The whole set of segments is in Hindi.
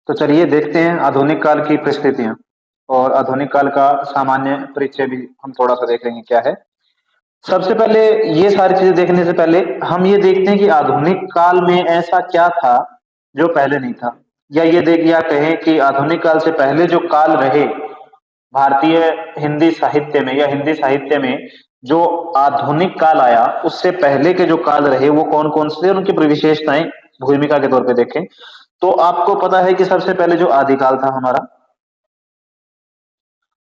तो चलिए देखते हैं आधुनिक काल की परिस्थितियां और आधुनिक काल का सामान्य परिचय भी हम थोड़ा सा देख लेंगे क्या है। सबसे पहले ये सारी चीजें देखने से पहले हम ये देखते हैं कि आधुनिक काल में ऐसा क्या था जो पहले नहीं था, या ये देख या कहें कि आधुनिक काल से पहले जो काल रहे भारतीय हिंदी साहित्य में या हिंदी साहित्य में, जो आधुनिक काल आया उससे पहले के जो काल रहे वो कौन कौन से थे और उनकी विशेषताएं भूमिका के तौर पे देखें। तो आपको पता है कि सबसे पहले जो आदिकाल था हमारा,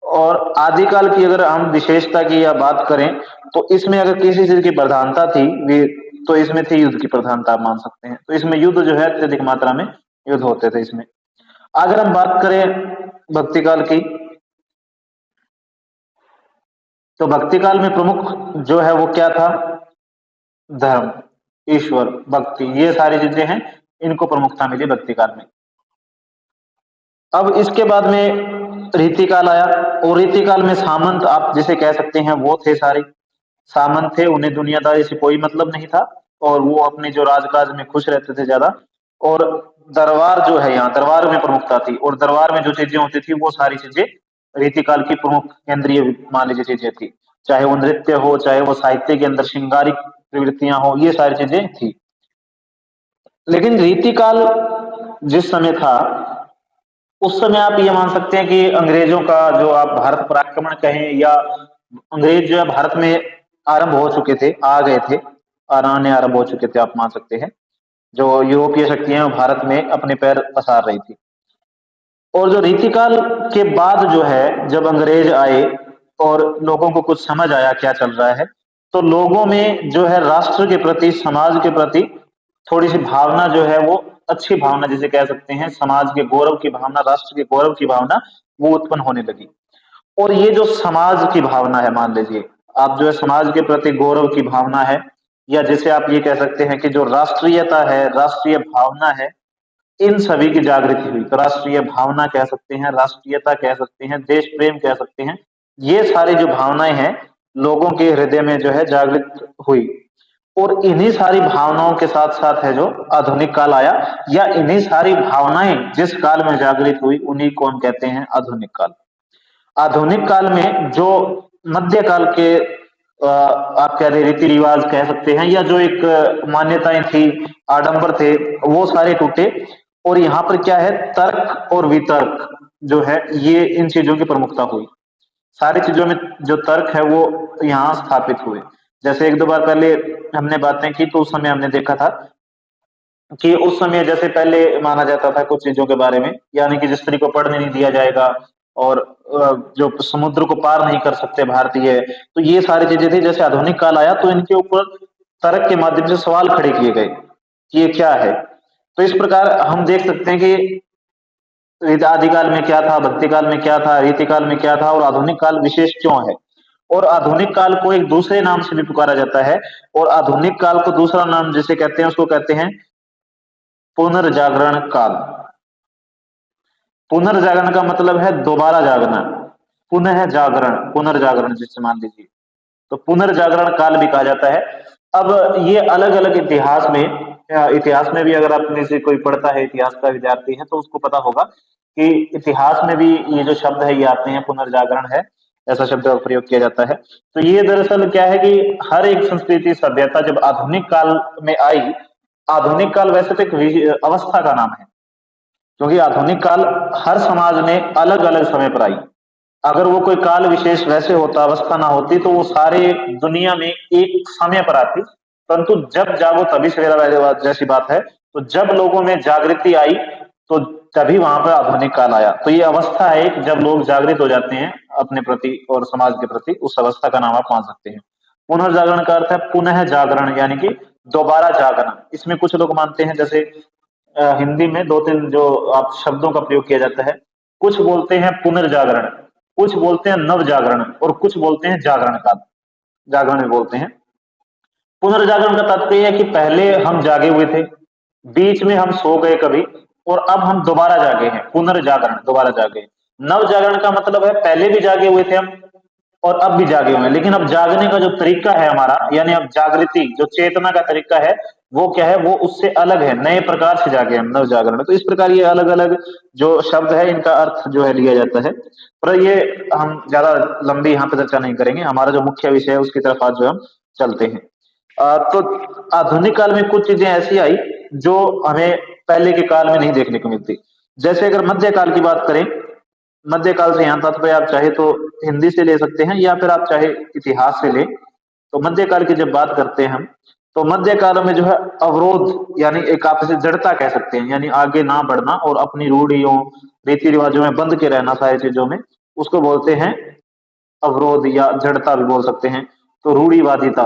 और आदिकाल की अगर हम विशेषता की या बात करें तो इसमें अगर किसी चीज की प्रधानता थी वे तो इसमें थी युद्ध की प्रधानता, आप मान सकते हैं। तो इसमें युद्ध जो है अत्यधिक मात्रा में युद्ध होते थे इसमें। अगर हम बात करें भक्ति काल की, तो भक्ति काल में प्रमुख जो है वो क्या था? धर्म, ईश्वर, भक्ति, ये सारी चीजें हैं, इनको प्रमुखता मिली भक्ति काल में। अब इसके बाद में रीतिकाल आया, और रीतिकाल में सामंत आप जिसे कह सकते हैं वो थे सारे सामंत थे, उन्हें दुनियादारी से कोई मतलब नहीं था और वो अपने जो राजकाज में खुश रहते थे ज्यादा। और दरबार जो है, यहाँ दरबार में प्रमुखता थी और दरबार में जो चीजें होती थी वो सारी चीजें रीतिकाल की प्रमुख केंद्रीय मान लीजिए चीजें थी, चाहे वो नृत्य हो, चाहे वो साहित्य के अंदर श्रृंगारिक प्रवृत्तियां हो, ये सारी चीजें थी। लेकिन रीतिकाल जिस समय था उस समय आप ये मान सकते हैं कि अंग्रेजों का जो आप भारत पर आक्रमण कहें, या अंग्रेज जो है भारत में आरंभ हो चुके थे, आ गए थे, आने आरंभ हो चुके थे, आप मान सकते हैं। जो यूरोपीय शक्तियां भारत में अपने पैर पसार रही थी। और जो रीतिकाल के बाद जो है, जब अंग्रेज आए और लोगों को कुछ समझ आया क्या चल रहा है, तो लोगों में जो है राष्ट्र के प्रति, समाज के प्रति थोड़ी सी भावना जो है वो अच्छी भावना जिसे कह सकते हैं, समाज के गौरव की भावना, राष्ट्र के गौरव की भावना, वो उत्पन्न होने लगी। और ये जो समाज की भावना है, मान लीजिए आप जो है समाज के प्रति गौरव की भावना है, या जिसे आप ये कह सकते हैं कि जो राष्ट्रीयता है, राष्ट्रीय भावना है, इन सभी की जागृति हुई। तो राष्ट्रीय भावना कह सकते हैं, राष्ट्रीयता कह सकते हैं, देश प्रेम कह सकते हैं, ये सारी जो भावनाएं हैं लोगों के हृदय में जो है जागृत हुई। और इन्हीं सारी भावनाओं के साथ साथ है जो आधुनिक काल आया, या इन्हीं सारी भावनाएं जिस काल में जागृत हुई उन्हीं को हम कहते हैं आधुनिक काल। आधुनिक काल में जो मध्य काल के आप कह रहे रीति रिवाज कह सकते हैं, या जो एक मान्यताएं थी, आडंबर थे, वो सारे टूटे। और यहाँ पर क्या है, तर्क और वितर्क जो है, ये इन चीजों की प्रमुखता हुई। सारी चीजों में जो तर्क है वो यहाँ स्थापित हुए। जैसे एक दो बार पहले हमने बातें की तो उस समय हमने देखा था कि उस समय जैसे पहले माना जाता था कुछ चीजों के बारे में, यानी कि स्त्री को पढ़ने नहीं दिया जाएगा, और जो समुद्र को पार नहीं कर सकते भारतीय, तो ये सारी चीजें थी। जैसे आधुनिक काल आया तो इनके ऊपर तर्क के माध्यम से सवाल खड़े किए गए कि ये क्या है। तो इस प्रकार हम देख सकते हैं कि आदिकाल में क्या था, भक्ति काल में क्या था, रीति काल में क्या था, और आधुनिक काल विशेष क्यों है। और आधुनिक काल को एक दूसरे नाम से भी पुकारा जाता है, और आधुनिक काल को दूसरा नाम जिसे कहते हैं उसको कहते हैं पुनर्जागरण काल। पुनर्जागरण का मतलब है दोबारा जागना, पुनः जागरण, पुनर्जागरण जिसे मान लीजिए, तो पुनर्जागरण काल भी कहा जाता है। अब ये अलग अलग इतिहास में, इतिहास में भी अगर आपने से कोई पढ़ता है, इतिहास का विद्यार्थी है तो उसको पता होगा कि इतिहास में भी ये जो शब्द है ये आते हैं, पुनर्जागरण है, ऐसा शब्द का प्रयोग किया जाता है। तो ये दरअसल क्या है कि हर एक संस्कृति सभ्यता जब आधुनिक काल में आई, आधुनिक काल वैसे तो एक अवस्था का नाम है, क्योंकि आधुनिक काल हर समाज में अलग अलग समय पर आई। अगर वो कोई काल विशेष वैसे होता, अवस्था ना होती, तो वो सारे दुनिया में एक समय पर आती। परंतु जब जागो तभी सवेरा जैसी बात है, तो जब लोगों में जागृति आई तो तभी वहां पर आधुनिक काल आया। तो ये अवस्था है कि जब लोग जागृत हो जाते हैं अपने प्रति और समाज के प्रति, उस अवस्था का नाम आप मान सकते हैं। पुनर्जागरण का अर्थ है पुनः जागरण, यानी कि दोबारा जागना। इसमें कुछ लोग मानते हैं, जैसे हिंदी में दो तीन जो आप शब्दों का प्रयोग किया जाता है, कुछ बोलते हैं पुनर्जागरण, कुछ बोलते हैं नव जागरण, और कुछ बोलते हैं जागरण काल, जागरण में बोलते हैं। पुनर्जागरण का तात्पर्य है कि पहले हम जागे हुए थे, बीच में हम सो गए कभी, और अब हम दोबारा जागे हैं, पुनर्जागरण, दोबारा जागे। नव जागरण का मतलब है पहले भी जागे हुए थे हम, और अब भी जागे हुए हैं, लेकिन अब जागने का जो तरीका है हमारा, यानी अब जागृति जो चेतना का तरीका है वो क्या है, वो उससे अलग है, नए प्रकार से जागे हम, नव जागरण। तो इस प्रकार ये अलग अलग जो शब्द है इनका अर्थ जो है लिया जाता है, पर ये हम ज्यादा लंबी यहाँ पे चर्चा नहीं करेंगे, हमारा जो मुख्य विषय है उसकी तरफ आज जो हम चलते हैं। तो आधुनिक काल में कुछ चीजें ऐसी आई जो हमें पहले के काल में नहीं देखने को मिलती। जैसे अगर मध्यकाल की बात करें, मध्यकाल से यहाँ तात्पर्य आप चाहे तो हिंदी से ले सकते हैं या फिर आप चाहे इतिहास से ले। तो मध्यकाल की जब बात करते हैं हम, तो मध्यकाल में जो है अवरोध, यानी एक आप इसे जड़ता कह सकते हैं, यानी आगे ना बढ़ना और अपनी रूढ़ियों रीति रिवाजों में बंध के रहना सारी चीजों में, उसको बोलते हैं अवरोध या जड़ता भी बोल सकते हैं। तो रूढ़िवादिता,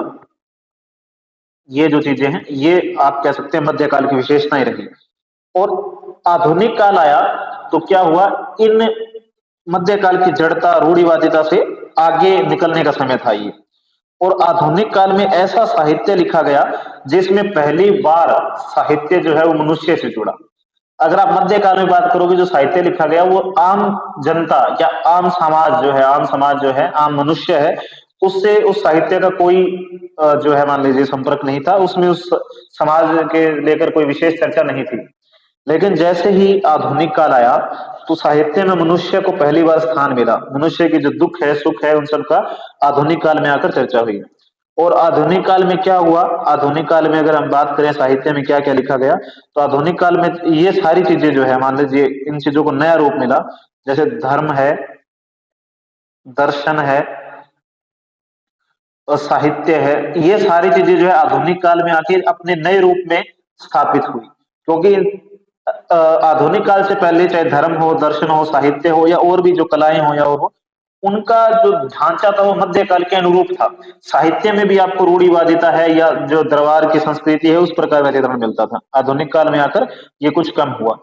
ये जो चीजें हैं ये आप कह सकते हैं मध्यकाल की विशेषताएं रही। और आधुनिक काल आया तो क्या हुआ, इन मध्यकाल की जड़ता रूढ़िवादिता से आगे निकलने का समय था ये। और आधुनिक काल में ऐसा साहित्य लिखा गया जिसमें पहली बार साहित्य जो है वो मनुष्य से जुड़ा। अगर आप मध्यकाल में बात करोगे, जो साहित्य लिखा गया वो आम जनता या आम समाज जो है, आम समाज जो है, आम मनुष्य है, उससे उस साहित्य का कोई जो है मान लीजिए संपर्क नहीं था, उसमें उस समाज के लेकर कोई विशेष चर्चा नहीं थी। लेकिन जैसे ही आधुनिक काल आया तो साहित्य में मनुष्य को पहली बार स्थान मिला, मनुष्य की जो दुख है सुख है उन सब का आधुनिक काल में आकर चर्चा हुई। और आधुनिक काल में क्या हुआ, आधुनिक काल में अगर हम बात करें साहित्य में क्या क्या लिखा गया, तो आधुनिक काल में ये सारी चीजें जो है मान लीजिए इन चीजों को नया रूप मिला। जैसे धर्म है, दर्शन है और साहित्य है, ये सारी चीजें जो है आधुनिक काल में आके अपने नए रूप में स्थापित हुई। क्योंकि आधुनिक काल से पहले चाहे धर्म हो, दर्शन हो, साहित्य हो या और भी जो कलाएं हो या और हो, उनका जो ढांचा था वो मध्यकाल के अनुरूप था। साहित्य में भी आपको रूढ़िवादिता है या जो दरबार की संस्कृति है उस प्रकार का चित्रण मिलता था। आधुनिक काल में आकर ये कुछ कम हुआ।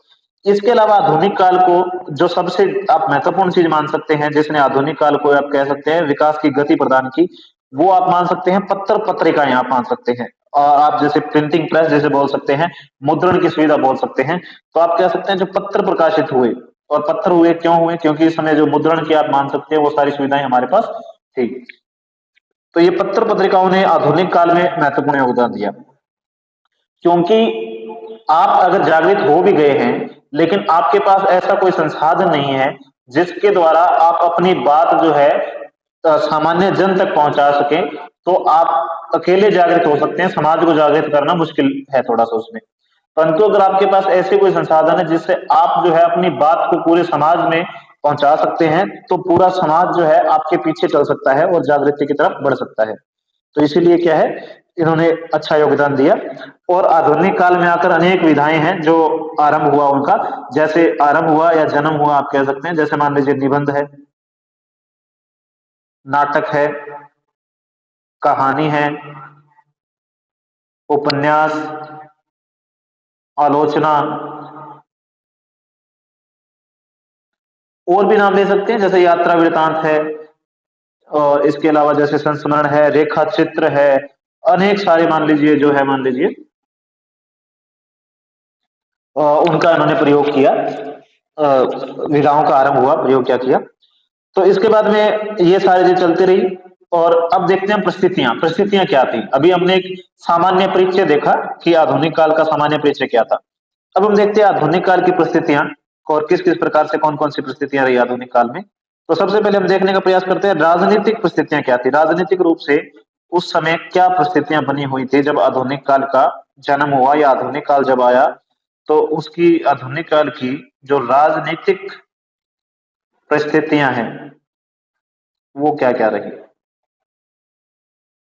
इसके अलावा आधुनिक काल को जो सबसे आप महत्वपूर्ण चीज मान सकते हैं, जिसने आधुनिक काल को आप कह सकते हैं विकास की गति प्रदान की, वो आप मान सकते हैं पत्र पत्रिकाएं आप मान सकते हैं। और आप जैसे प्रिंटिंग प्रेस जैसे बोल सकते हैं, मुद्रण की सुविधा बोल सकते हैं। तो आप कह सकते हैं जो पत्र प्रकाशित हुए, और पत्र हुए क्यों हुए, क्योंकि इस समय जो मुद्रण की आप मान सकते हैं वो सारी सुविधाएं हमारे पास थी। तो ये पत्र पत्रिकाओं ने आधुनिक काल में महत्वपूर्ण योगदान दिया। क्योंकि आप अगर जागृत हो भी गए हैं, लेकिन आपके पास ऐसा कोई संसाधन नहीं है जिसके द्वारा आप अपनी बात जो है सामान्य जन तक पहुंचा सके, तो आप अकेले जागृत हो सकते हैं, समाज को जागृत करना मुश्किल है थोड़ा सा उसमें। परंतु अगर आपके पास ऐसे कोई संसाधन है जिससे आप जो है अपनी बात को पूरे समाज में पहुंचा सकते हैं, तो पूरा समाज जो है आपके पीछे चल सकता है और जागृति की तरफ बढ़ सकता है। तो इसीलिए क्या है, इन्होंने अच्छा योगदान दिया। और आधुनिक काल में आकर अनेक विधाएं हैं जो आरंभ हुआ उनका, जैसे आरंभ हुआ या जन्म हुआ आप कह सकते हैं। जैसे मान लीजिए निबंध है, नाटक है, कहानी है, उपन्यास, आलोचना, और भी नाम ले सकते हैं जैसे यात्रा वृतांत है, और इसके अलावा जैसे संस्मरण है, रेखा चित्र है, अनेक सारे मान लीजिए जो है मान लीजिए उनका इन्होंने प्रयोग किया, विधाओं का आरंभ हुआ, प्रयोग क्या किया। तो इसके बाद में ये सारी चीज चलती रही। और अब देखते हैं परिस्थितियां, परिस्थितियां क्या थी। अभी हमने एक सामान्य परिचय देखा कि आधुनिक काल का सामान्य परिचय क्या था। अब हम देखते हैं आधुनिक काल की परिस्थितियां और किस किस प्रकार से कौन कौन सी परिस्थितियां रही आधुनिक काल में। तो सबसे पहले हम देखने का प्रयास करते हैं राजनीतिक परिस्थितियां क्या थी, राजनीतिक रूप से उस समय क्या परिस्थितियां बनी हुई थी जब आधुनिक काल का जन्म हुआ या आधुनिक काल जब आया। तो उसकी आधुनिक काल की जो राजनीतिक परिस्थितियां हैं वो क्या क्या रही,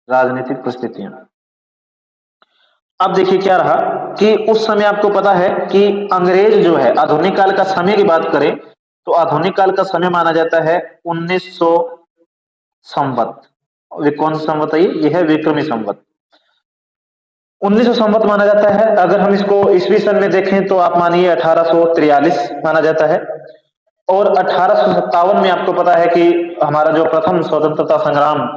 राजनीतिक परिस्थितियां। अब देखिए क्या रहा कि उस समय आपको पता है कि अंग्रेज जो है, आधुनिक काल का समय की बात करें तो आधुनिक काल का समय माना जाता है 1900 संवत। कौन सा संवत है ये है विक्रमी संवत। 1900 संवत माना जाता है। अगर हम इसको ईस्वी सन में देखें तो आप मानिए 1843 माना जाता है। और 1857 में आपको पता है कि हमारा जो प्रथम स्वतंत्रता संग्राम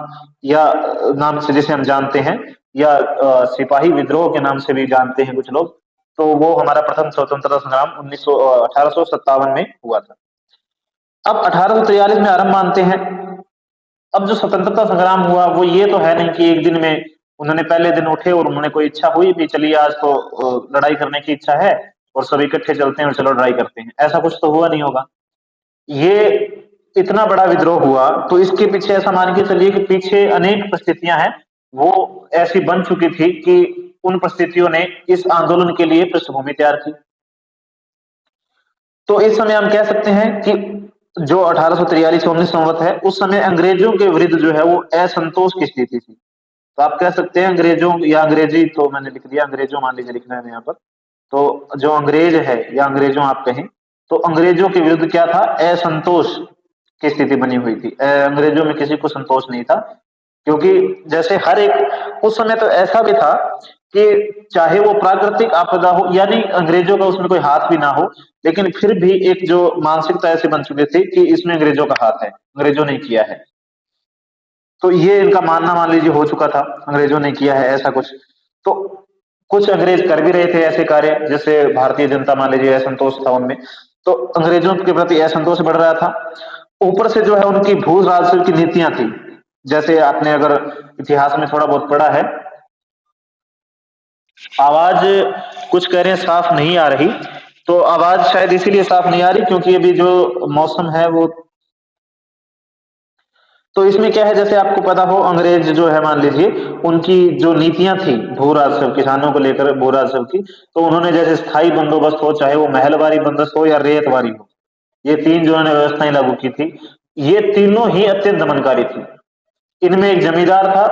या नाम से जिसे हम जानते हैं, या सिपाही विद्रोह के नाम से भी जानते हैं कुछ लोग, तो वो हमारा प्रथम स्वतंत्रता संग्राम 1857 में हुआ था। अब 1843 में आरंभ मानते हैं। अब जो स्वतंत्रता संग्राम हुआ वो ये तो है नहीं कि एक दिन में उन्होंने पहले दिन उठे और उन्होंने कोई इच्छा हुई भी चलिए आज तो लड़ाई करने की इच्छा है और सब इकट्ठे चलते हैं और चलो लड़ाई करते हैं, ऐसा कुछ तो हुआ नहीं होगा। ये इतना बड़ा विद्रोह हुआ तो इसके पीछे ऐसा मान के चलिए कि पीछे अनेक परिस्थितियां हैं, वो ऐसी बन चुकी थी कि उन परिस्थितियों ने इस आंदोलन के लिए पृष्ठभूमि तैयार की। तो इस समय हम कह सकते हैं कि जो 1843 19 संवत है उस समय अंग्रेजों के विरुद्ध जो है वो असंतोष की स्थिति थी। तो आप कह सकते हैं अंग्रेजों या अंग्रेजी तो मैंने लिख दिया, अंग्रेजों मान लीजिए लिखना है यहाँ पर। तो जो अंग्रेज है या अंग्रेजों आप कहें, तो अंग्रेजों के विरुद्ध क्या था, असंतोष की स्थिति बनी हुई थी। अंग्रेजों में किसी को संतोष नहीं था, क्योंकि जैसे हर एक उस समय तो ऐसा भी था कि चाहे वो प्राकृतिक आपदा हो, यानी अंग्रेजों का उसमें कोई हाथ भी ना हो, लेकिन फिर भी एक जो मानसिकता ऐसे बन चुकी थी कि इसमें अंग्रेजों का हाथ है, अंग्रेजों ने किया है। तो ये इनका मानना मान लीजिए हो चुका था, अंग्रेजों ने किया है ऐसा कुछ। तो कुछ अंग्रेज कर भी रहे थे ऐसे कार्य, जैसे भारतीय जनता मान लीजिए असंतोष था उनमें, तो अंग्रेजों के प्रति असंतोष बढ़ रहा था। ऊपर से जो है उनकी भू राजस्व की नीतियां थी, जैसे आपने अगर इतिहास में थोड़ा बहुत पढ़ा है। आवाज कुछ कह रहे हैं साफ नहीं आ रही, तो आवाज शायद इसीलिए साफ नहीं आ रही क्योंकि अभी जो मौसम है वो, तो इसमें क्या है जैसे आपको पता हो अंग्रेज जो है मान लीजिए उनकी जो नीतियां थी भू राजस्व किसानों को लेकर भू राजस्व की, तो उन्होंने जैसे स्थायी बंदोबस्त हो, चाहे वो महलवारी बंदोबस्त हो या रेतवारी हो, ये तीन जो उन्होंने व्यवस्थाएं लागू की थी, ये तीनों ही अत्यंत दमनकारी थी। इनमें एक जमींदार था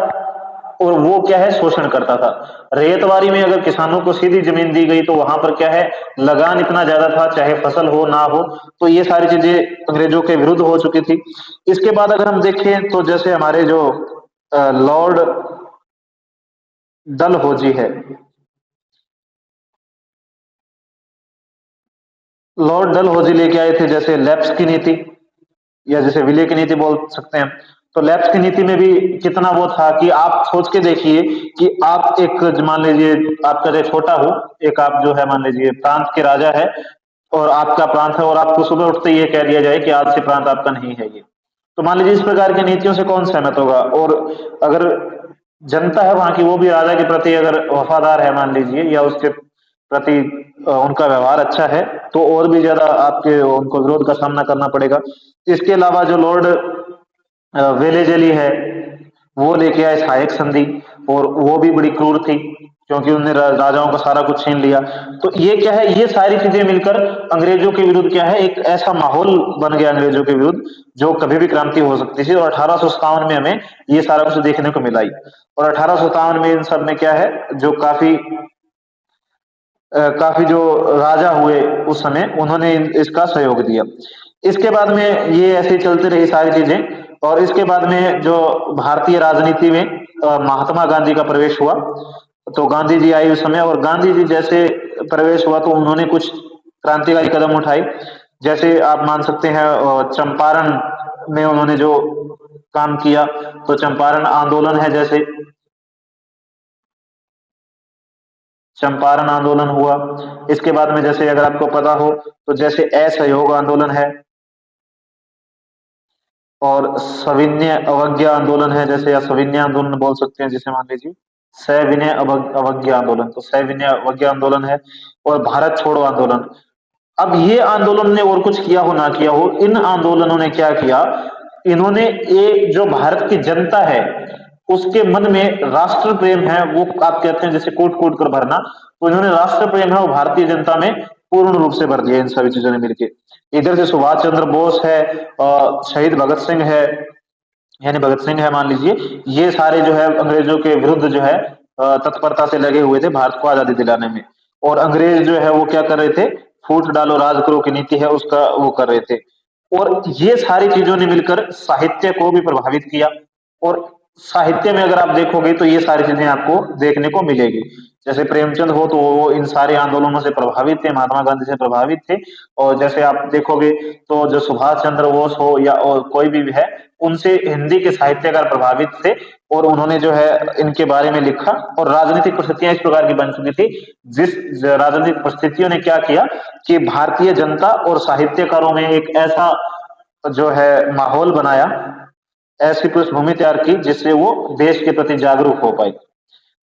और वो क्या है शोषण करता था। रेतवारी में अगर किसानों को सीधी जमीन दी गई तो वहां पर क्या है लगान इतना ज्यादा था, चाहे फसल हो ना हो, तो ये सारी चीजें अंग्रेजों के विरुद्ध हो चुकी थी। इसके बाद अगर हम देखें तो जैसे हमारे जो लॉर्ड डलहौजी है, लॉर्ड डलहौजी लेके आए थे जैसे लैप्स की नीति, या जैसे विलय की नीति बोल सकते हैं। तो लैप्स की नीति में भी कितना वो था कि आप सोच के देखिए कि आप एक मान लीजिए आपका जो छोटा हो, एक आप जो है मान लीजिए प्रांत के राजा है और आपका प्रांत है और आपको सुबह उठते ही ये कह दिया जाए कि आज से प्रांत आपका नहीं है ये, तो मान लीजिए इस प्रकार की नीतियों से कौन सहमत होगा। और अगर जनता है वहां की वो भी राजा के प्रति अगर वफादार है मान लीजिए या उसके प्रति उनका व्यवहार अच्छा है, तो और भी ज्यादा आपके उनको विरोध का सामना करना पड़ेगा। इसके अलावा जो लॉर्ड वेलेजली है वो लेके आए सहायक संधि, और वो भी बड़ी क्रूर थी क्योंकि उन्होंने राजाओं का सारा कुछ छीन लिया। तो ये क्या है, ये सारी चीजें मिलकर अंग्रेजों के विरुद्ध क्या है एक ऐसा माहौल बन गया अंग्रेजों के विरुद्ध जो कभी भी क्रांति हो सकती थी। और 1857 में हमें ये सारा कुछ देखने को मिला ही। और 1857 में इन सब में क्या है जो काफी जो राजा हुए उस समय उन्होंने इसका सहयोग दिया। इसके बाद में ये ऐसे ही चलती रही सारी चीजें, और इसके बाद में जो भारतीय राजनीति में महात्मा गांधी का प्रवेश हुआ। तो गांधी जी आए उस समय, और गांधी जी जैसे प्रवेश हुआ तो उन्होंने कुछ क्रांतिकारी कदम उठाए। जैसे आप मान सकते हैं चंपारण में उन्होंने जो काम किया, तो चंपारण आंदोलन है, जैसे चंपारण आंदोलन हुआ। इसके बाद में जैसे अगर आपको पता हो तो जैसे असहयोग आंदोलन है, और सविनय अवज्ञा आंदोलन है, जैसे या सविनय आंदोलन बोल सकते हैं जिसे मान लीजिए सविनय अवज्ञा आंदोलन, तो सविनय अवज्ञा आंदोलन है। और भारत छोड़ो आंदोलन। अब ये आंदोलन ने और कुछ किया हो ना किया हो, इन आंदोलनों ने क्या किया, इन्होंने एक जो भारत की जनता है उसके मन में राष्ट्र प्रेम है, वो आप कहते हैं जैसे कूट कूट कर भरना, तो इन्होंने राष्ट्र प्रेम है वो भारतीय जनता में पूर्ण रूप से भर दिया इन सभी चीजों ने मिलकर। इधर से सुभाष चंद्र बोस है, शहीद भगत सिंह है, यानी भगत सिंह है मान लीजिए, ये सारे जो है अंग्रेजों के विरुद्ध जो है तत्परता से लगे हुए थे भारत को आजादी दिलाने में। और अंग्रेज जो है वो क्या कर रहे थे, फूट डालो राज करो की नीति है उसका वो कर रहे थे। और ये सारी चीजों ने मिलकर साहित्य को भी प्रभावित किया। और साहित्य में अगर आप देखोगे तो ये सारी चीजें आपको देखने को मिलेगी। जैसे प्रेमचंद हो तो वो इन सारे आंदोलनों से प्रभावित थे, महात्मा गांधी से प्रभावित थे। और जैसे आप देखोगे तो जो सुभाष चंद्र बोस हो या और कोई भी है, उनसे हिंदी के साहित्यकार प्रभावित थे, और उन्होंने जो है इनके बारे में लिखा। और राजनीतिक परिस्थितियां इस प्रकार की बन चुकी थी, जिस राजनीतिक परिस्थितियों ने क्या किया कि भारतीय जनता और साहित्यकारों में एक ऐसा जो है माहौल बनाया ऐसी पृष्ठभूमि तैयार की जिससे वो देश के प्रति जागरूक हो पाए।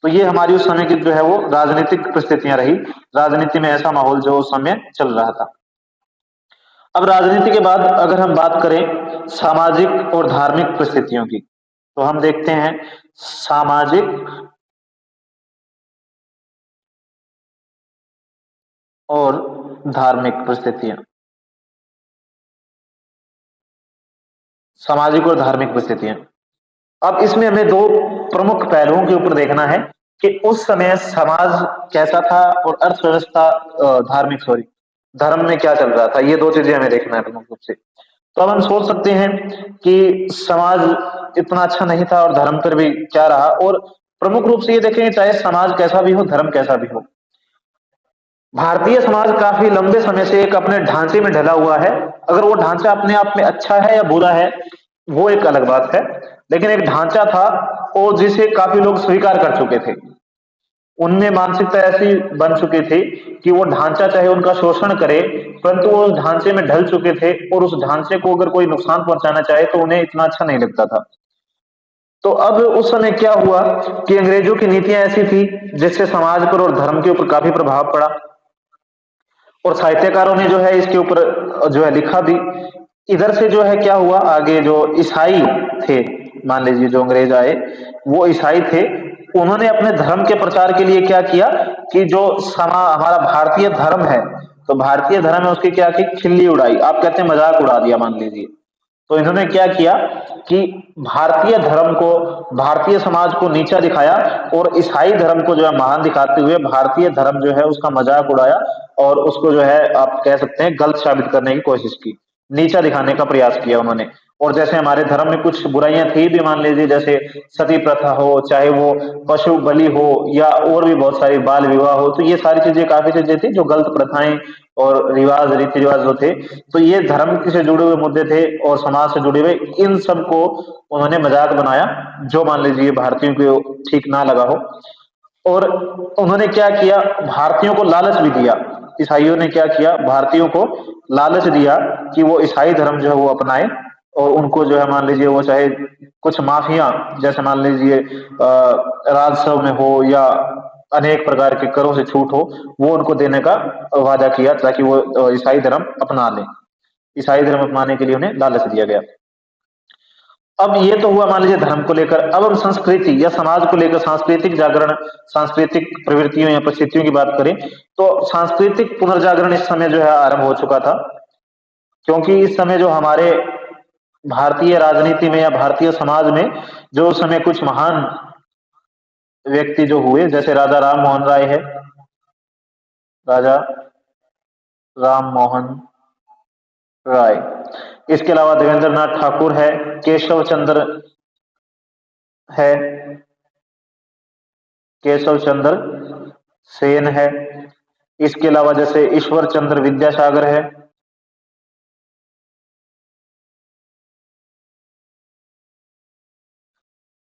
तो ये हमारी उस समय की जो है वो राजनीतिक परिस्थितियां रही, राजनीति में ऐसा माहौल जो उस समय चल रहा था। अब राजनीति के बाद अगर हम बात करें सामाजिक और धार्मिक परिस्थितियों की, तो हम देखते हैं सामाजिक और धार्मिक परिस्थितियां। सामाजिक और धार्मिक परिस्थितियां, अब इसमें हमें दो प्रमुख पहलुओं के ऊपर देखना है कि उस समय समाज कैसा था और अर्थव्यवस्था, धार्मिक सॉरी धर्म में क्या चल रहा था। ये दो चीजें हमें देखना है प्रमुख रूप से। तो अब हम सोच सकते हैं कि समाज इतना अच्छा नहीं था और धर्म पर भी क्या रहा, और प्रमुख रूप से ये देखें चाहे समाज कैसा भी हो, धर्म कैसा भी हो, भारतीय समाज काफी लंबे समय से एक अपने ढांचे में ढला हुआ है। अगर वो ढांचा अपने आप में अच्छा है या बुरा है वो एक अलग बात है, लेकिन एक ढांचा था और जिसे काफी लोग स्वीकार कर चुके थे। उनमें मानसिकता ऐसी बन चुकी थी कि वो ढांचा चाहे उनका शोषण करे, परंतु वो उस ढांचे में ढल चुके थे और उस ढांचे को अगर कोई नुकसान पहुंचाना चाहे तो उन्हें इतना अच्छा नहीं लगता था। तो अब उस समय क्या हुआ कि अंग्रेजों की नीतियां ऐसी थी जिससे समाज पर और धर्म के ऊपर काफी प्रभाव पड़ा, और साहित्यकारों ने जो है इसके ऊपर जो है लिखा भी। इधर से जो है क्या हुआ, आगे जो ईसाई थे, मान लीजिए जो अंग्रेज आए वो ईसाई थे, उन्होंने अपने धर्म के प्रचार के लिए क्या किया कि जो हमारा भारतीय धर्म है, तो भारतीय धर्म है उसकी क्या की खिल्ली उड़ाई, आप कहते हैं मजाक उड़ा दिया मान लीजिए। तो इन्होंने क्या किया कि भारतीय धर्म को, भारतीय समाज को नीचा दिखाया और ईसाई धर्म को जो है महान दिखाते हुए भारतीय धर्म जो है उसका मजाक उड़ाया और उसको जो है आप कह सकते हैं गलत साबित करने की कोशिश की, नीचा दिखाने का प्रयास किया उन्होंने। और जैसे हमारे धर्म में कुछ बुराइयां थी भी, मान लीजिए जैसे सती प्रथा हो, चाहे वो पशु बलि हो, या और भी बहुत सारी बाल विवाह हो, तो ये सारी चीजें काफी चीजें थी जो गलत प्रथाएं और रिवाज रीति रिवाज जो थे, तो ये धर्म से जुड़े हुए मुद्दे थे और समाज से जुड़े हुए, इन सब को उन्होंने मजाक बनाया जो मान लीजिए भारतीयों को ठीक ना लगा हो। और उन्होंने क्या किया, भारतीयों को लालच भी दिया। ईसाइयों ने क्या किया, भारतीयों को लालच दिया कि वो ईसाई धर्म जो है वो अपनाए, और उनको जो है मान लीजिए वो चाहे कुछ माफिया, जैसे मान लीजिए राजस्व में हो या अनेक प्रकार के करों से छूट हो, वो उनको देने का वादा किया ताकि वो ईसाई धर्म अपना लें। ईसाई धर्म अपनाने के लिए उन्हें लालच दिया गया। अब ये तो हुआ मान लीजिए धर्म को लेकर। अब हम संस्कृति या समाज को लेकर सांस्कृतिक जागरण, सांस्कृतिक प्रवृत्तियों या परिस्थितियों की बात करें तो सांस्कृतिक पुनर्जागरण इस समय जो है आरंभ हो चुका था, क्योंकि इस समय जो हमारे भारतीय राजनीति में या भारतीय समाज में जो उस समय कुछ महान व्यक्ति जो हुए, जैसे राजा राम मोहन राय है, राजा राम मोहन राय, इसके अलावा देवेंद्र नाथ ठाकुर है, केशव चंद्र है, केशव चंद्र सेन है, इसके अलावा जैसे ईश्वर चंद्र विद्यासागर है,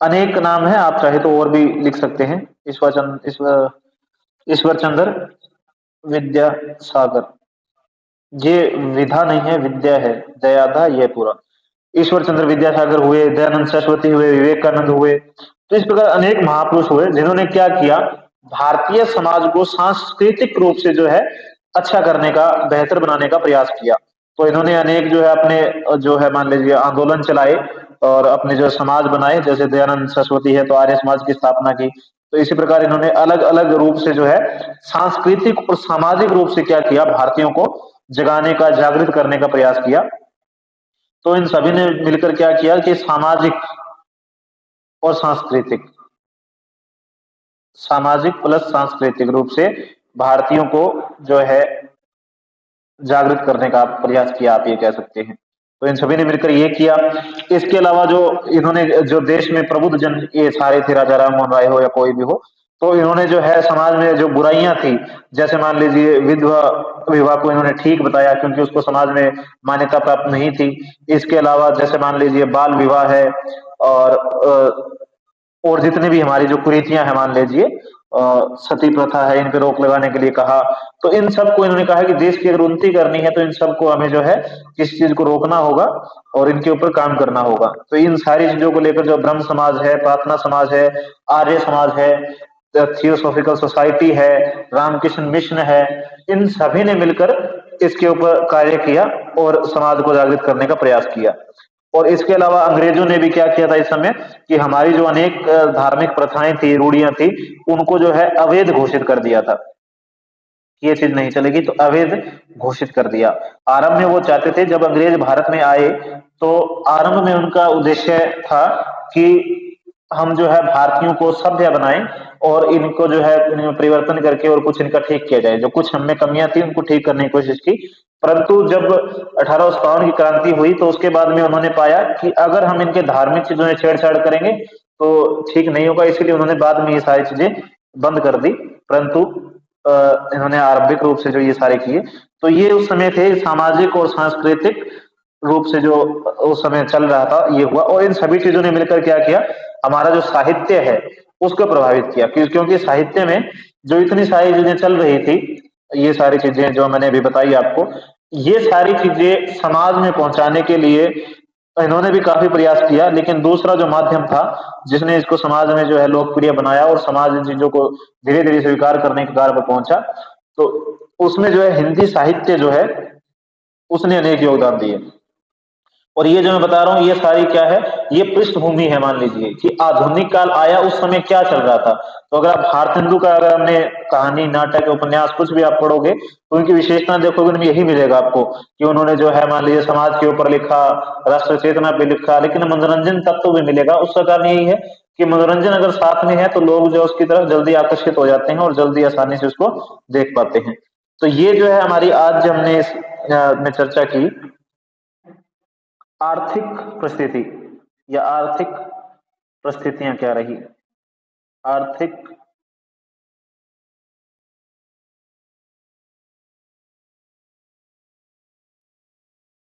अनेक नाम है, आप चाहे तो और भी लिख सकते हैं। ईश्वर चंद्र विद्यासागर, ये विधा नहीं है विद्या है, दयादा ये पूरा। ईश्वर चंद्र विद्यासागर हुए, दयानंद सरस्वती हुए, विवेकानंद हुए, तो इस प्रकार अनेक महापुरुष हुए जिन्होंने क्या किया, भारतीय समाज को सांस्कृतिक रूप से जो है अच्छा करने का, बेहतर बनाने का प्रयास किया। तो इन्होंने अनेक जो है अपने जो है मान लीजिए आंदोलन चलाए और अपने जो समाज बनाए, जैसे दयानंद सरस्वती है तो आर्य समाज की स्थापना की। तो इसी प्रकार इन्होंने अलग अलग रूप से जो है सांस्कृतिक और सामाजिक रूप से क्या किया, भारतीयों को जगाने का, जागृत करने का प्रयास किया। तो इन सभी ने मिलकर क्या किया कि सामाजिक और सांस्कृतिक, सामाजिक प्लस सांस्कृतिक रूप से भारतीयों को जो है जागृत करने का प्रयास किया, आप ये कह सकते हैं। तो इन सभी ने मिलकर ये किया। इसके अलावा जो इन्होंने जो देश में प्रबुद्ध जन ये सारे थे, राजा राम मोहन राय हो या कोई भी हो, तो इन्होंने जो है समाज में जो बुराइयां थी, जैसे मान लीजिए विधवा विवाह को इन्होंने ठीक बताया क्योंकि उसको समाज में मान्यता प्राप्त नहीं थी। इसके अलावा जैसे मान लीजिए बाल विवाह है, और जितने भी हमारी जो कुरीतियां हैं मान लीजिए, सती प्रथा है, इन पे रोक लगाने के लिए कहा। तो इन सबको इन्होंने कहा कि देश की अगर उन्नति करनी है तो इन सबको हमें जो है इस चीज को रोकना होगा और इनके ऊपर काम करना होगा। तो इन सारी चीजों को लेकर जो ब्रह्म समाज है, प्रार्थना समाज है, आर्य समाज है, थियोसॉफिकल सोसाइटी है, रामकृष्ण मिशन है, इन सभी ने मिलकर इसके ऊपर कार्य किया और समाज को जागृत करने का प्रयास किया। और इसके अलावा अंग्रेजों ने भी क्या किया था इस समय कि हमारी जो अनेक धार्मिक प्रथाएं थी, रूढ़ियां थी, उनको जो है अवैध घोषित कर दिया था कि ये चीज नहीं चलेगी, तो अवैध घोषित कर दिया। आरंभ में वो चाहते थे, जब अंग्रेज भारत में आए तो आरंभ में उनका उद्देश्य था कि हम जो है भारतीयों को सभ्य बनाएं और इनको जो है इनमें परिवर्तन करके और कुछ इनका ठीक किया जाए। जो कुछ हमें कमियां थी उनको ठीक करने की कोशिश की, परंतु जब 1852 की क्रांति हुई तो उसके बाद में उन्होंने पाया कि अगर हम इनके धार्मिक चीजों में छेड़छाड़ करेंगे तो ठीक नहीं होगा, इसीलिए उन्होंने बाद में ये सारी चीजें बंद कर दी। परंतु इन्होंने आरंभिक रूप से जो ये सारे किए, तो ये उस समय थे सामाजिक और सांस्कृतिक रूप से जो उस समय चल रहा था ये हुआ। और इन सभी चीजों ने मिलकर क्या किया, हमारा जो साहित्य है उसको प्रभावित किया, क्योंकि साहित्य में जो इतनी सारी चीजें चल रही थी, ये सारी चीजें जो मैंने अभी बताई आपको, ये सारी चीजें समाज में पहुंचाने के लिए इन्होंने भी काफी प्रयास किया। लेकिन दूसरा जो माध्यम था जिसने इसको समाज में जो है लोकप्रिय बनाया और समाज इन चीजों को धीरे धीरे स्वीकार करने के कार्य पर पहुंचा, तो उसमें जो है हिंदी साहित्य जो है उसने अनेक योगदान दिए। और ये जो मैं बता रहा हूँ ये सारी क्या है, ये पृष्ठभूमि है। मान लीजिए कि आधुनिक काल आया, उस समय क्या चल रहा था। तो अगर आप भारतेंदु का अगर हमने कहानी, नाटक, उपन्यास कुछ भी आप पढ़ोगे तो उनकी विशेषता देखोगे, उनमें यही मिलेगा आपको कि उन्होंने जो है मान लीजिए समाज के ऊपर लिखा, राष्ट्र चेतना पे लिखा, लेकिन मनोरंजन तत्व भी मिलेगा। उसका कारण यही है कि मनोरंजन अगर साथ में है तो लोग जो उसकी तरफ जल्दी आकर्षित हो जाते हैं और जल्दी आसानी से उसको देख पाते हैं। तो ये जो है हमारी आज जो हमने इस में चर्चा की, आर्थिक परिस्थिति या आर्थिक परिस्थितियां क्या रही, आर्थिक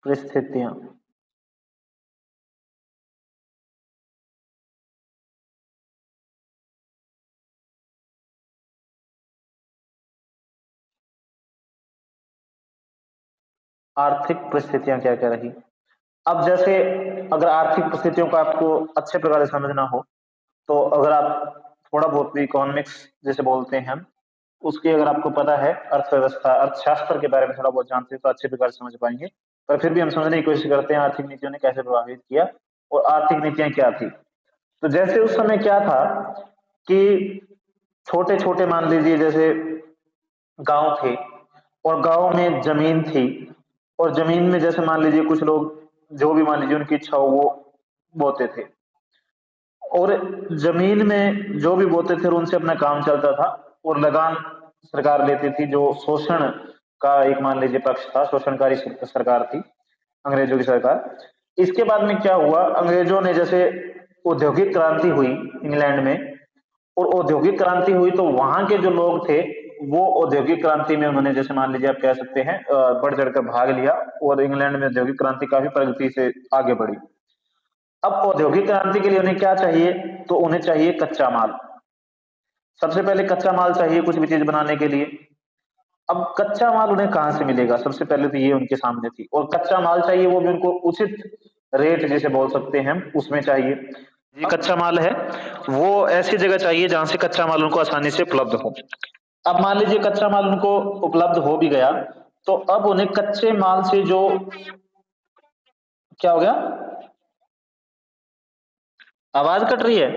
परिस्थितियां। आर्थिक परिस्थितियां क्या क्या रही। अब जैसे अगर आर्थिक परिस्थितियों को आपको अच्छे प्रकार से समझना हो, तो अगर आप थोड़ा बहुत भी इकोनॉमिक्स जैसे बोलते हैं हम, उसकी अगर आपको पता है, अर्थव्यवस्था, अर्थशास्त्र के बारे में थोड़ा बहुत जानते हैं तो अच्छे प्रकार से समझ पाएंगे। पर फिर भी हम समझने की कोशिश करते हैं आर्थिक नीतियों ने कैसे प्रभावित किया और आर्थिक नीतियां क्या थी। तो जैसे उस समय क्या था कि छोटे छोटे मान लीजिए जैसे गांव थे और गांव में जमीन थी, और जमीन में जैसे मान लीजिए कुछ लोग जो भी मान लीजिए उनकी इच्छा हो वो बोते थे, और जमीन में जो भी बोते थे उनसे अपना काम चलता था। और लगान सरकार लेती थी, जो शोषण का एक मान लीजिए पक्ष था, शोषणकारी सरकार थी अंग्रेजों की सरकार। इसके बाद में क्या हुआ, अंग्रेजों ने जैसे औद्योगिक क्रांति हुई इंग्लैंड में, और औद्योगिक क्रांति हुई तो वहां के जो लोग थे वो औद्योगिक क्रांति में उन्होंने जैसे मान लीजिए आप कह सकते हैं बढ़ चढ़कर भाग लिया, और इंग्लैंड में औद्योगिक क्रांति काफी प्रगति से आगे बढ़ी। अब औद्योगिक क्रांति के लिए उन्हें क्या चाहिए, तो उन्हें चाहिए कच्चा माल। सबसे पहले कच्चा माल चाहिए कुछ भी चीज बनाने के लिए। अब कच्चा माल उन्हें कहां से मिलेगा, सबसे पहले तो ये उनके सामने थी। और कच्चा माल चाहिए वो भी उनको उचित रेट जिसे बोल सकते हैं हम उसमें चाहिए। ये कच्चा माल है वो ऐसी जगह चाहिए जहां से कच्चा माल उनको आसानी से उपलब्ध हो। अब मान लीजिए कच्चा माल उनको उपलब्ध हो भी गया, तो अब उन्हें कच्चे माल से जो क्या हो गया, आवाज कट रही है।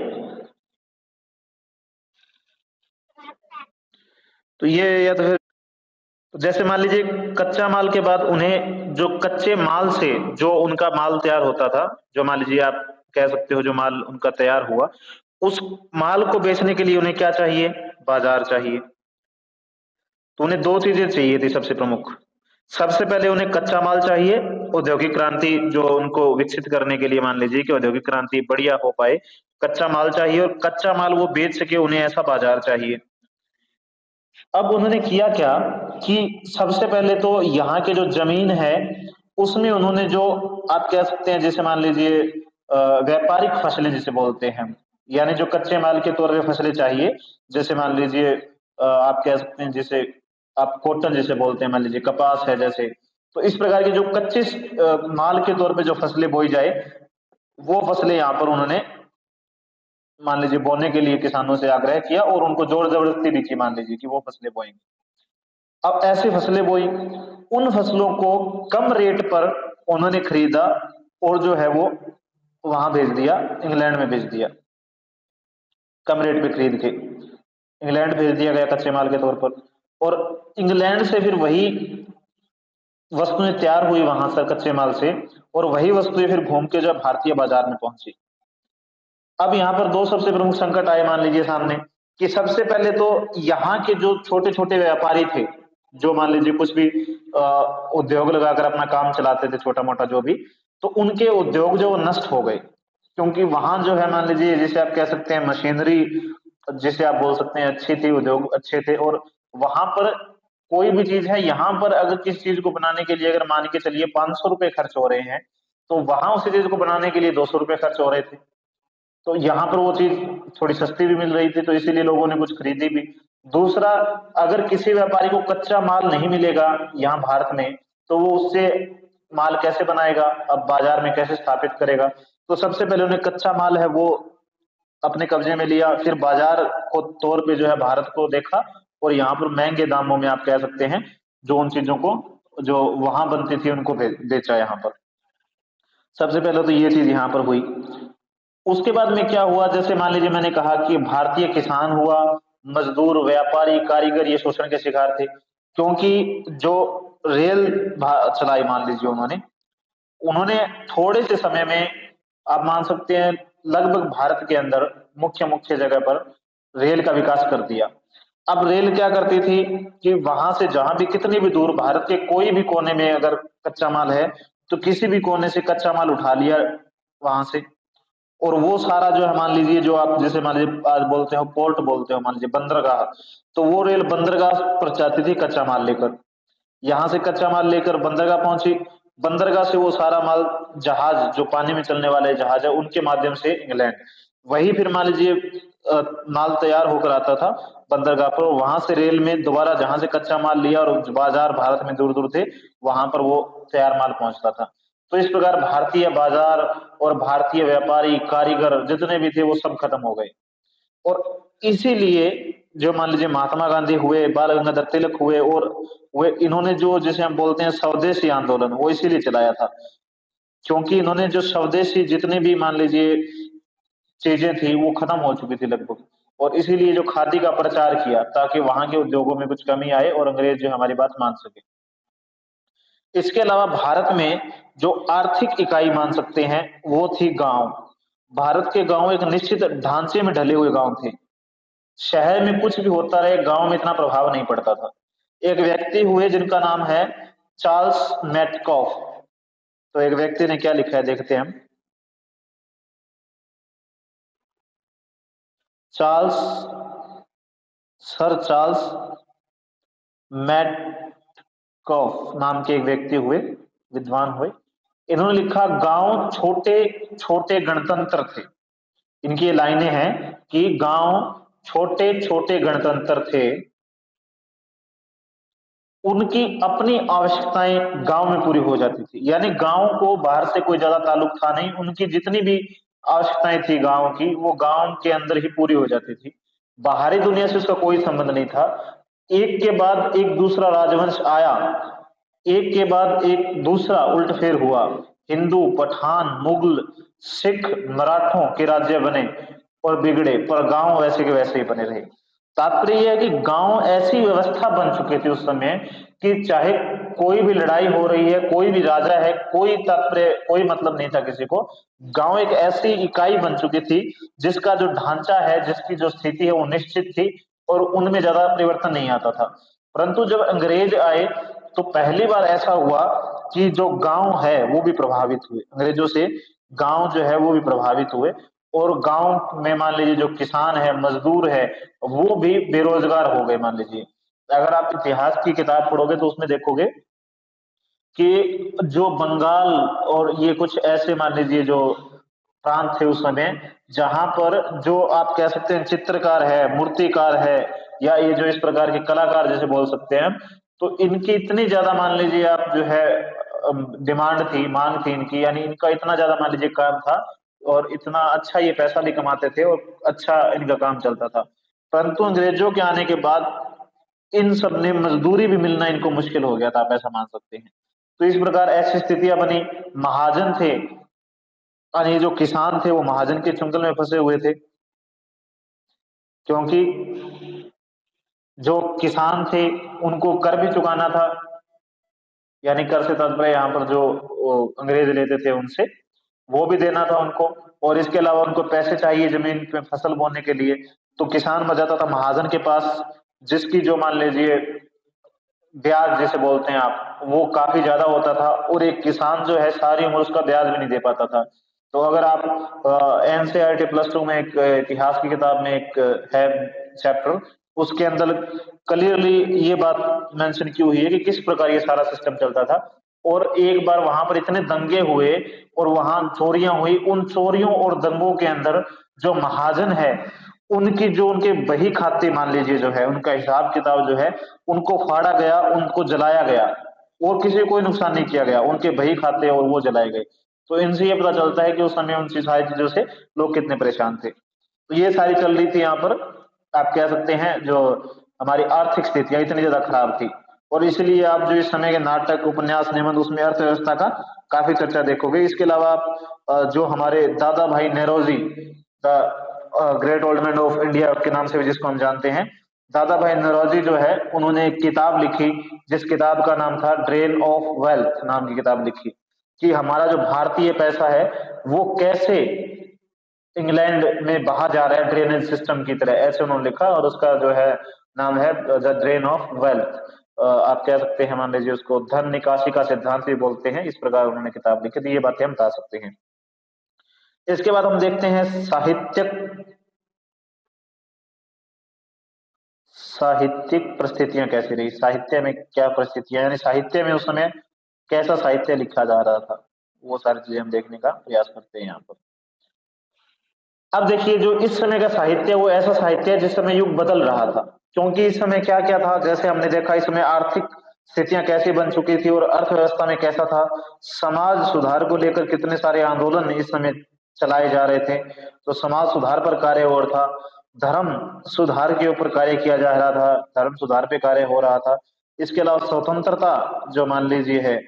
तो ये या तो फिर, तो जैसे मान लीजिए कच्चा माल के बाद उन्हें जो कच्चे माल से जो उनका माल तैयार होता था, जो मान लीजिए आप कह सकते हो जो माल उनका तैयार हुआ, उस माल को बेचने के लिए उन्हें क्या चाहिए, बाजार चाहिए। तो उन्हें दो चीजें चाहिए थी सबसे प्रमुख। सबसे पहले उन्हें कच्चा माल चाहिए, औद्योगिक क्रांति जो उनको विकसित करने के लिए मान लीजिए कि औद्योगिक क्रांति बढ़िया हो पाए, कच्चा माल चाहिए, और कच्चा माल वो बेच सके उन्हें ऐसा बाजार चाहिए। अब उन्होंने किया क्या कि सबसे पहले तो यहाँ के जो जमीन है उसमें उन्होंने जो आप कह सकते हैं जैसे मान लीजिए व्यापारिक फसलें जिसे बोलते हैं, यानी जो कच्चे माल के तौर पे फसलें चाहिए, जैसे मान लीजिए आप कह सकते हैं जैसे आप कॉटन जिसे बोलते हैं, मान लीजिए कपास है जैसे, तो इस प्रकार की जो कच्चे माल के तौर पे जो फसलें बोई जाए, वो फसलें यहाँ पर उन्होंने मान लीजिए बोने के लिए किसानों से आग्रह किया और उनको जोर जबरदस्ती भी की, मान लीजिए कि वो फसलें बोएंगे। अब ऐसी फसलें बोई, उन फसलों को कम रेट पर उन्होंने खरीदा और जो है वो वहां भेज दिया, इंग्लैंड में भेज दिया, कम रेट पे खरीद के इंग्लैंड भेज दिया गया कच्चे माल के तौर पर। और इंग्लैंड से फिर वही वस्तुएं तैयार हुई वहां से कच्चे माल से, और वही वस्तुएं फिर घूम के जब भारतीय बाजार में पहुंची। अब यहाँ पर दो सबसे प्रमुख संकट आए मान लीजिए सामने, कि सबसे पहले तो यहाँ के जो छोटे छोटे व्यापारी थे, जो मान लीजिए कुछ भी उद्योग लगाकर अपना काम चलाते थे, छोटा मोटा जो भी, तो उनके उद्योग जो नष्ट हो गए, क्योंकि वहां जो है मान लीजिए जिसे आप कह सकते हैं मशीनरी, जिसे आप बोल सकते हैं अच्छी थी, उद्योग अच्छे थे, और वहां पर कोई भी चीज है, यहाँ पर अगर किसी चीज को बनाने के लिए अगर मान के चलिए 500 रुपए खर्च हो रहे हैं, तो वहां उसी चीज को बनाने के लिए 200 रुपए खर्च हो रहे थे। तो यहाँ पर वो चीज थोड़ी सस्ती भी मिल रही थी, तो इसीलिए लोगों ने कुछ खरीदी भी। दूसरा, अगर किसी व्यापारी को कच्चा माल नहीं मिलेगा यहाँ भारत में, तो वो उससे माल कैसे बनाएगा, अब बाजार में कैसे स्थापित करेगा। तो सबसे पहले उन्हें कच्चा माल है वो अपने कब्जे में लिया, फिर बाजार को तौर पे जो है भारत को देखा, और यहाँ पर महंगे दामों में आप कह सकते हैं जो उन चीजों को जो वहां बनती थी उनको बेचा यहाँ पर। सबसे पहले तो ये चीज यहाँ पर हुई। उसके बाद में क्या हुआ, जैसे मान लीजिए मैंने कहा कि भारतीय किसान हुआ, मजदूर, व्यापारी, कारीगर ये शोषण के शिकार थे, क्योंकि जो रेल चलाई मान लीजिए उन्होंने उन्होंने थोड़े से समय में, आप मान सकते हैं लगभग भारत के अंदर मुख्य मुख्य जगह पर रेल का विकास कर दिया। अब रेल क्या करती थी कि वहां से जहां भी कितनी भी दूर भारत के कोई भी कोने में अगर कच्चा माल है, तो किसी भी कोने से कच्चा माल उठा लिया वहां से, और वो सारा जो है मान लीजिए जो आप जैसे मान लीजिए आज बोलते हो पोर्ट बोलते हो, मान लीजिए बंदरगाह, तो वो रेल बंदरगाह पर जाती थी कच्चा माल लेकर। यहाँ से कच्चा माल लेकर बंदरगाह पहुंची, बंदरगाह से वो सारा माल जहाज, जो पानी में चलने वाले जहाज है उनके माध्यम से इंग्लैंड, वही फिर मान लीजिए माल तैयार होकर आता था बंदरगाह पर, वहां से रेल में दोबारा जहां से कच्चा माल लिया और जो बाजार भारत में दूर दूर थे वहां पर वो तैयार माल पहुंचता था। तो इस प्रकार भारतीय बाजार और भारतीय व्यापारी, कारीगर जितने भी थे वो सब खत्म हो गए। और इसीलिए जो मान लीजिए महात्मा गांधी हुए, बाल गंगाधर तिलक हुए, और वे इन्होंने जो जैसे हम बोलते हैं स्वदेशी आंदोलन, वो इसीलिए चलाया था, क्योंकि इन्होंने जो स्वदेशी जितने भी मान लीजिए चीजें थी वो खत्म हो चुकी थी लगभग, और इसीलिए जो खादी का प्रचार किया ताकि वहां के उद्योगों में कुछ कमी आए और अंग्रेज जो हमारी बात मान सके। इसके अलावा भारत में जो आर्थिक इकाई मान सकते हैं वो थी गांव। भारत के गांव एक निश्चित ढांचे में ढले हुए गांव थे। शहर में कुछ भी होता रहे, गांव में इतना प्रभाव नहीं पड़ता था। एक व्यक्ति हुए जिनका नाम है चार्ल्स मेटकॉफ। तो एक व्यक्ति ने क्या लिखा है देखते हैं हम। चार्ल्स, सर चार्ल्स मेटकॉफ नाम के एक व्यक्ति हुए, विद्वान हुए। इन्होंने लिखा गांव छोटे छोटे गणतंत्र थे। इनकी ये लाइनें हैं कि गांव छोटे छोटे गणतंत्र थे, उनकी अपनी आवश्यकताएं गांव में पूरी हो जाती थी। यानी गांव को बाहर से कोई ज्यादा ताल्लुक था नहीं, उनकी जितनी भी आवश्यकताएं थी गांव की वो गांव के अंदर ही पूरी हो जाती थी, बाहरी दुनिया से उसका कोई संबंध नहीं था। एक के बाद एक दूसरा राजवंश आया, एक के बाद एक दूसरा उल्टफेर हुआ, हिंदू, पठान, मुगल, सिख, मराठों के राज्य बने और बिगड़े, पर गांव वैसे के वैसे ही बने रहे। तात्पर्य यह है कि गांव ऐसी व्यवस्था बन चुकी थी उस समय कि चाहे कोई भी लड़ाई हो रही है, कोई भी राजा है, कोई तात्पर्य कोई मतलब नहीं था किसी को। गांव एक ऐसी इकाई बन चुकी थी जिसका जो ढांचा है, जिसकी जो स्थिति है वो निश्चित थी, और उनमें ज्यादा परिवर्तन नहीं आता था। परंतु जब अंग्रेज आए तो पहली बार ऐसा हुआ कि जो गांव है वो भी प्रभावित हुए अंग्रेजों से, गांव जो है वो भी प्रभावित हुए, और गांव में मान लीजिए जो किसान है, मजदूर है, वो भी बेरोजगार हो गए मान लीजिए। अगर आप इतिहास की किताब पढ़ोगे तो उसमें देखोगे कि जो बंगाल और ये कुछ ऐसे मान लीजिए जो प्रांत थे उस समय, जहां पर जो आप कह सकते हैं चित्रकार है, मूर्तिकार है, या ये जो इस प्रकार के कलाकार जैसे बोल सकते हैं, तो इनकी इतनी ज्यादा मान लीजिए आप जो है डिमांड थी, मांग थी इनकी, यानी इनका इतना ज्यादा मान लीजिए काम था, और इतना अच्छा ये पैसा भी कमाते थे और अच्छा इनका काम चलता था। परंतु अंग्रेजों के आने के बाद इन सब ने मजदूरी भी मिलना इनको मुश्किल हो गया था, आप ऐसा मान सकते हैं। तो इस प्रकार ऐसी स्थितियां बनी। महाजन थे, यानी जो किसान थे वो महाजन के चंगुल में फंसे हुए थे, क्योंकि जो किसान थे उनको कर भी चुकाना था, यानी कर से तात्पर्य यहाँ पर जो अंग्रेज लेते थे उनसे, वो भी देना था उनको, और इसके अलावा उनको पैसे चाहिए जमीन पे फसल बोने के लिए। तो किसान मर जाता था महाजन के पास, जिसकी जो मान लीजिए ब्याज जिसे बोलते हैं आप, वो काफी ज्यादा होता था, और एक किसान जो है सारी उम्र उसका ब्याज भी नहीं दे पाता था। तो अगर आप एनसीईआरटी +2 में एक इतिहास की किताब में एक है चैप्टर, उसके अंदर क्लियरली ये बात मेंशन की हुई है कि किस प्रकार ये सारा सिस्टम चलता था। और एक बार वहां पर इतने दंगे हुए और वहां चोरियां हुई, उन चोरियों और दंगों के अंदर जो महाजन है उनकी जो उनके बही खाते मान लीजिए जो है उनका हिसाब किताब जो है उनको फाड़ा गया, उनको जलाया गया, और किसी को कोई नुकसान नहीं किया गया, उनके बही खाते और वो जलाए गए। तो इनसे ये पता चलता है कि उस समय उन सारी चीजों से लोग कितने परेशान थे। तो ये सारी चल रही थी यहाँ पर, आप कह सकते हैं जो हमारी आर्थिक स्थितियां इतनी ज्यादा खराब थी। और इसलिए आप जो इस समय के नाटक, उपन्यास, निबंध, उसमें अर्थव्यवस्था का काफी चर्चा देखोगे। इसके अलावा आप जो हमारे Dadabhai Naoroji, the great old man of India के नाम से भी जिसको हम जानते हैं, दादा भाई नौरोजी जो है उन्होंने एक किताब लिखी, जिस किताब का नाम था ड्रेन ऑफ वेल्थ नाम की किताब लिखी, कि हमारा जो भारतीय पैसा है वो कैसे इंग्लैंड में बहा जा रहा है ड्रेनेज सिस्टम की तरह, ऐसे उन्होंने लिखा, और उसका जो है नाम है द ड्रेन ऑफ वेल्थ। आप कह सकते हैं मान लीजिए उसको धन निकासी का सिद्धांत भी बोलते हैं, इस प्रकार उन्होंने किताब लिखी थी। ये बातें हम बता सकते हैं। इसके बाद हम देखते हैं साहित्यिक परिस्थितियां कैसी रही, साहित्य में क्या परिस्थितियां, यानी साहित्य में उस समय कैसा साहित्य लिखा जा रहा था, वो सारी चीजें हम देखने का प्रयास करते हैं यहाँ पर। अब देखिए जो इस समय का साहित्य है वो ऐसा साहित्य है जिस समय युग बदल रहा था, क्योंकि इस समय क्या क्या था, जैसे हमने देखा इस समय आर्थिक स्थितियां कैसी बन चुकी थी और अर्थव्यवस्था में कैसा था, समाज सुधार को लेकर कितने सारे आंदोलन इस समय चलाए जा रहे थे, तो समाज सुधार पर कार्य हो रहा था, धर्म सुधार के ऊपर कार्य किया जा रहा था, धर्म सुधार पे कार्य हो रहा था। इसके अलावा स्वतंत्रता जो मान लीजिए है,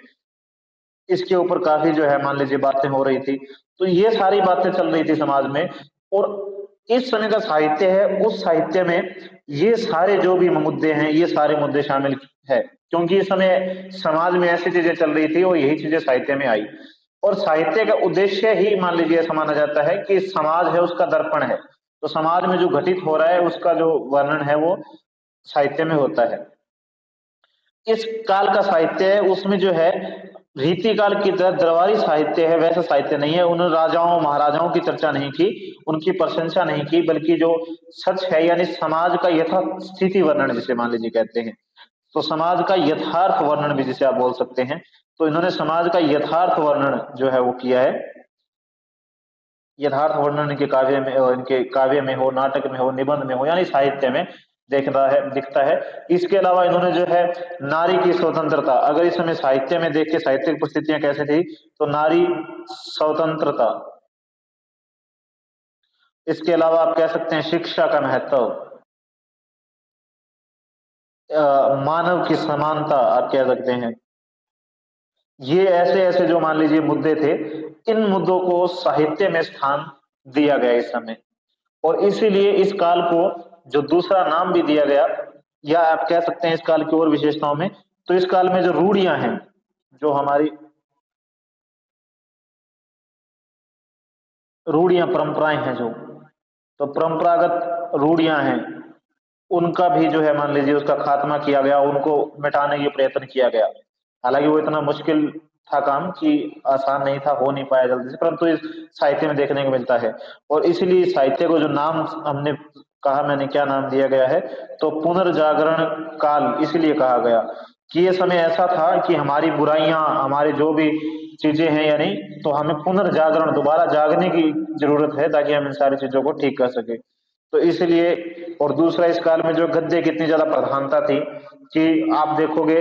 इसके ऊपर काफी जो है मान लीजिए बातें हो रही थी। तो ये सारी बातें चल रही थी समाज में, और इस समय का साहित्य है, उस साहित्य में ये सारे जो भी मुद्दे हैं ये सारे मुद्दे शामिल है, क्योंकि इस समय समाज में ऐसी चीजें चल रही थी और यही चीजें साहित्य में आई। और साहित्य का उद्देश्य ही मान लीजिए ऐसा माना जाता है कि समाज है उसका दर्पण है, तो समाज में जो घटित हो रहा है उसका जो वर्णन है वो साहित्य में होता है। इस काल का साहित्य है उसमें जो है रीति काल की तरह दरबारी साहित्य है, वैसा साहित्य नहीं है। उन्होंने राजाओं महाराजाओं की चर्चा नहीं की, उनकी प्रशंसा नहीं की, बल्कि जो सच है यानी समाज का यथास्थिति वर्णन जिसे मान लीजिए कहते हैं, तो समाज का यथार्थ वर्णन भी जिसे आप बोल सकते हैं। तो इन्होंने समाज का यथार्थ वर्णन जो है वो किया है। यथार्थ वर्णन इनके काव्य में, इनके काव्य में हो, नाटक में हो, निबंध में हो, यानी साहित्य में देखता है दिखता है। इसके अलावा इन्होंने जो है नारी की स्वतंत्रता, अगर इस समय साहित्य में देखे साहित्यिक परिस्थितियां कैसे थी, तो नारी स्वतंत्रता, इसके अलावा आप कह सकते हैं शिक्षा का महत्व, मानव की समानता आप कह सकते हैं, ये ऐसे ऐसे जो मान लीजिए मुद्दे थे, इन मुद्दों को साहित्य में स्थान दिया गया इस समय। और इसीलिए इस काल को जो दूसरा नाम भी दिया गया, या आप कह सकते हैं इस काल की और विशेषताओं में, तो इस काल में जो रूढ़ियां हैं, जो हमारी रूढ़ियां परंपराएं हैं जो, तो परंपरागत रूढ़ियां हैं उनका भी जो है मान लीजिए उसका खात्मा किया गया, उनको मिटाने की प्रयत्न किया गया। हालांकि वो इतना मुश्किल था काम कि आसान नहीं था, हो नहीं पाया जल्दी से, परंतु इस साहित्य में देखने को मिलता है। और इसीलिए साहित्य को जो नाम हमने कहा, मैंने क्या नाम दिया गया है, तो पुनर्जागरण काल इसलिए कहा गया। कि ये समय ऐसा था कि हमारी बुराइयां, हमारे जो भी चीजें हैं यानी, तो हमें पुनर्जागरण, दोबारा जागने की जरूरत है ताकि हम इन सारी चीजों को ठीक कर सके। तो इसलिए, और दूसरा इस काल में जो गद्य की इतनी ज्यादा प्रधानता थी कि आप देखोगे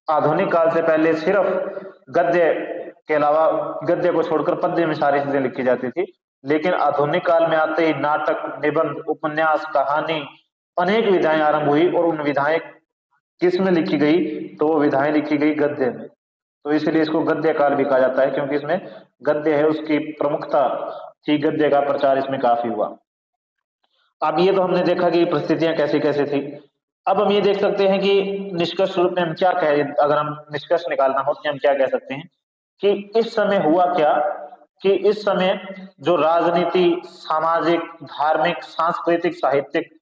आधुनिक काल से पहले सिर्फ गद्य के अलावा, गद्य को छोड़कर पद्य में सारी चीजें लिखी जाती थी। लेकिन आधुनिक काल में आते ही नाटक, निबंध, उपन्यास, कहानी, अनेक विधाएं आरंभ हुई, और उन विधाएं किस में लिखी गई, तो वो विधाएं लिखी गई गद्य में। तो इसलिए इसको गद्य काल भी कहा जाता है, क्योंकि इसमें गद्य है उसकी प्रमुखता थी, गद्य का प्रचार इसमें काफी हुआ। अब ये तो हमने देखा कि परिस्थितियां कैसी कैसी थी। अब हम ये देख सकते हैं कि निष्कर्ष रूप में हम क्या कहें, अगर हम निष्कर्ष निकालना हो तो हम क्या कह सकते हैं कि इस समय हुआ क्या, कि इस समय जो राजनीति, सामाजिक, धार्मिक, सांस्कृतिक, साहित्यिक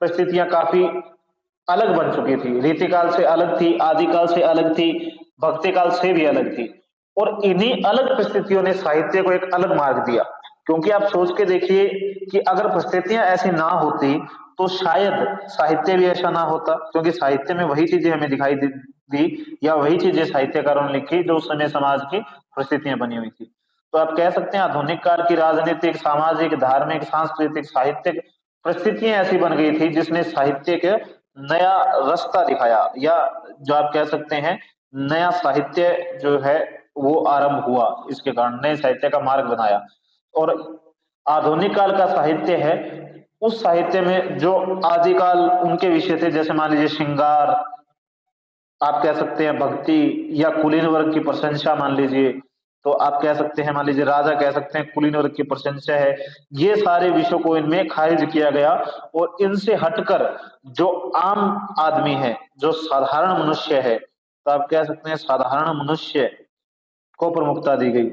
परिस्थितियां काफी अलग बन चुकी थी, रीतिकाल से अलग थी, आदिकाल से अलग थी, भक्ति काल से भी अलग थी। और इन्हीं अलग परिस्थितियों ने साहित्य को एक अलग मार्ग दिया। क्योंकि आप सोच के देखिए कि अगर परिस्थितियां ऐसी ना होती तो शायद साहित्य भी ऐसा ना होता, क्योंकि साहित्य में वही चीजें हमें दिखाई दी, या वही चीजें साहित्यकारों ने लिखी जो उस समय समाज की परिस्थितियां बनी हुई थी। तो आप कह सकते हैं आधुनिक काल की राजनीतिक, सामाजिक, धार्मिक, सांस्कृतिक, साहित्यिक परिस्थितियां ऐसी बन गई थी जिसने साहित्य के नया रास्ता दिखाया, या जो आप कह सकते हैं नया साहित्य जो है वो आरंभ हुआ, इसके कारण नए साहित्य का मार्ग बनाया। और आधुनिक काल का साहित्य है, उस साहित्य में जो आदिकाल उनके विषय थे, जैसे मान लीजिए श्रृंगार, आप कह सकते हैं भक्ति, या कुलीन वर्ग की प्रशंसा मान लीजिए, तो आप कह सकते हैं, मान लीजिए राजा कह सकते हैं कुलीन वर्ग की प्रशंसा है, ये सारे विषयों को इनमें खारिज किया गया। और इनसे हटकर जो आम आदमी है, जो साधारण मनुष्य है, तो आप कह सकते हैं साधारण मनुष्य को प्रमुखता दी गई।